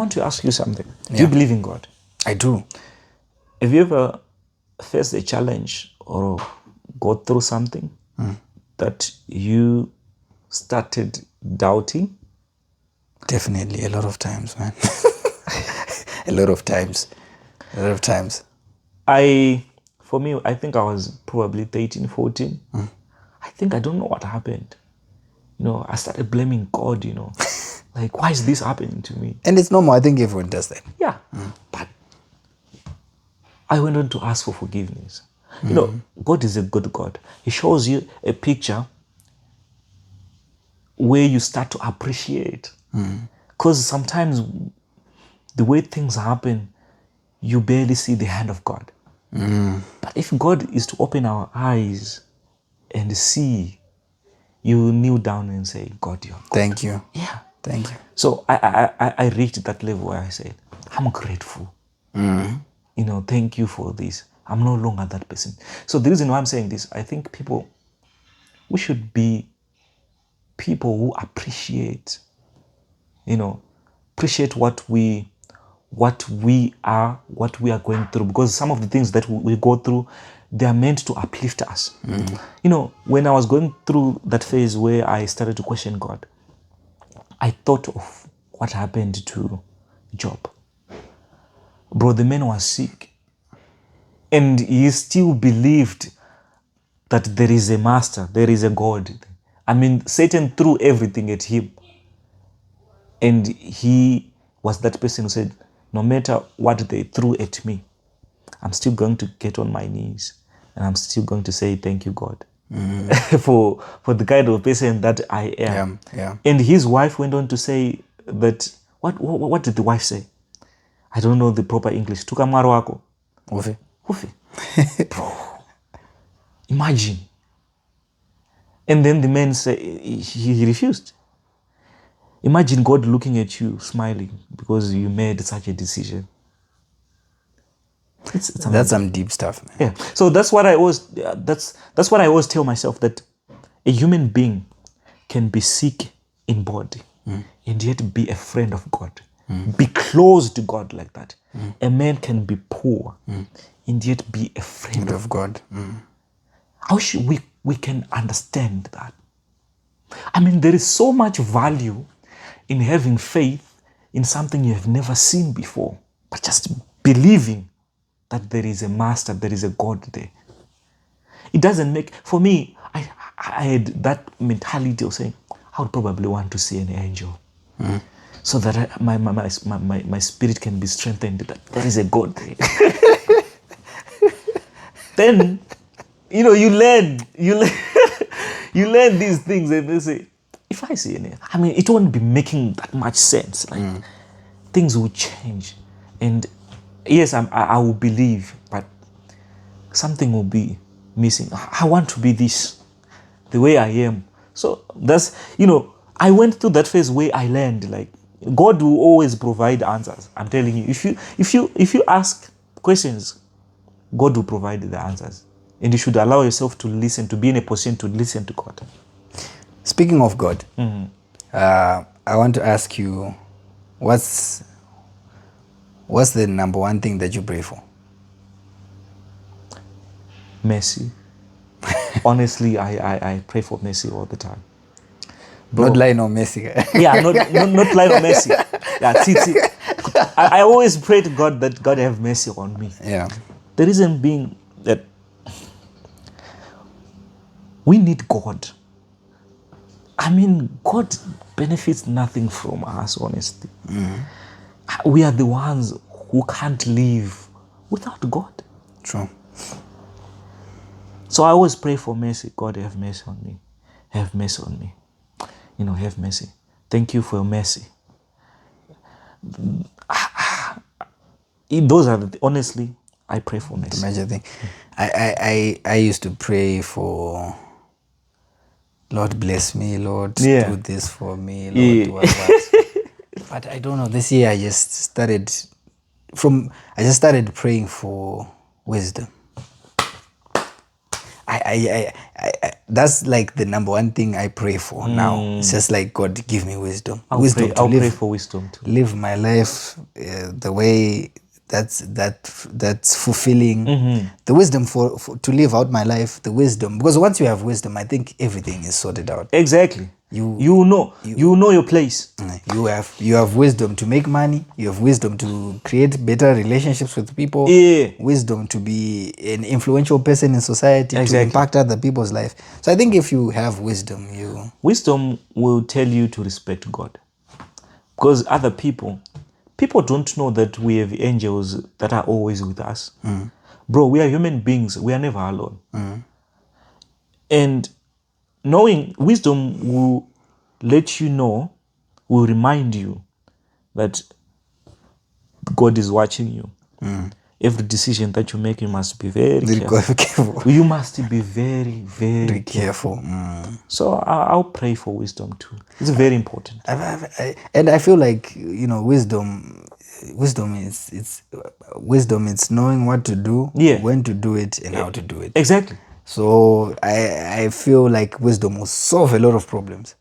I want to ask you something. Do Yeah. you believe in God? I do. Have you ever faced a challenge or go through something that you started doubting? Definitely, a lot of times, man. A lot of times. For me, I think I was probably 13, 14. I don't know what happened. I started blaming God, like, why is this happening to me? And it's normal. I think everyone does that. Yeah. But I went on to ask for forgiveness. God is a good God. He shows you a picture where you start to appreciate. Because sometimes the way things happen, you barely see the hand of God. But if God is to open our eyes and see, you kneel down and say, God, you're good. Thank you. Yeah. Thank you. So I reached that level where I said, I'm grateful. Thank you for this. I'm no longer that person. So the reason why I'm saying this, I think we should be people who appreciate what we are going through, because some of the things that we go through, they are meant to uplift us. When I was going through that phase where I started to question God, I thought of what happened to Job. Bro, the man was sick and he still believed that there is a master, there is a God. I mean, Satan threw everything at him. And he was that person who said, no matter what they threw at me, I'm still going to get on my knees and I'm still going to say, thank you, God, for the kind of person that I am. Yeah. And his wife went on to say that, what did the wife say? I don't know the proper English. Tukamwari wako. Ufe. Bro, imagine. And then the man said, he refused. Imagine God looking at you, smiling because you made such a decision. That's some deep stuff, man. Yeah. So that's what I always tell myself, that a human being can be sick in body and yet be a friend of God. Be close to God like that. A man can be poor and yet be a friend of God. How should we can understand that? I mean, there is so much value in having faith in something you have never seen before, but just believing that there is a master, there is a God there. It doesn't make, for me, I had that mentality of saying, I would probably want to see an angel so that my spirit can be strengthened, that there is a God there. Then, you learn these things and they say, if I see any, I mean, it won't be making that much sense. Like, things will change. And yes, I will believe, but something will be missing. I want to be this, the way I am. So that's, I went through that phase where I learned, like, God will always provide answers. I'm telling you, if you ask questions, God will provide the answers. And you should allow yourself to listen, to be in a position to listen to God. Speaking of God, I want to ask you, what's the number one thing that you pray for? Mercy. Honestly, I pray for mercy all the time. Bro, not Lionel Messi. Yeah, not Lionel Messi. Yeah, I always pray to God that God have mercy on me. Yeah. The reason being that we need God. I mean, God benefits nothing from us, honestly. We are the ones who can't live without God. True. So I always pray for mercy. God, have mercy on me. Have mercy on me. Have mercy. Thank you for your mercy. Those are honestly, I pray for mercy. The major thing. I used to pray for, Lord bless me, Lord do this for me, Lord do what. But I don't know, this year I just started praying for wisdom. I that's like the number one thing I pray for now. It's just like, God, give me wisdom. I'll pray for wisdom too. Live my life the way that's fulfilling. The wisdom for to live out my life, the wisdom, because once you have wisdom, I think everything is sorted out. Exactly. You know your place. You have wisdom to make money. You have wisdom to create better relationships with people. Wisdom to be an influential person in society, to impact other people's life. So I think if you have wisdom, wisdom will tell you to respect God, because other people don't know that we have angels that are always with us. Bro, we are human beings. We are never alone. And knowing wisdom will let you know, will remind you that God is watching you. Every decision that you make, you must be very careful. You must be very, very careful. So I'll pray for wisdom too. It's very important. And I feel like, wisdom it's knowing what to do, when to do it, and how to do it. Exactly. So I feel like wisdom will solve a lot of problems.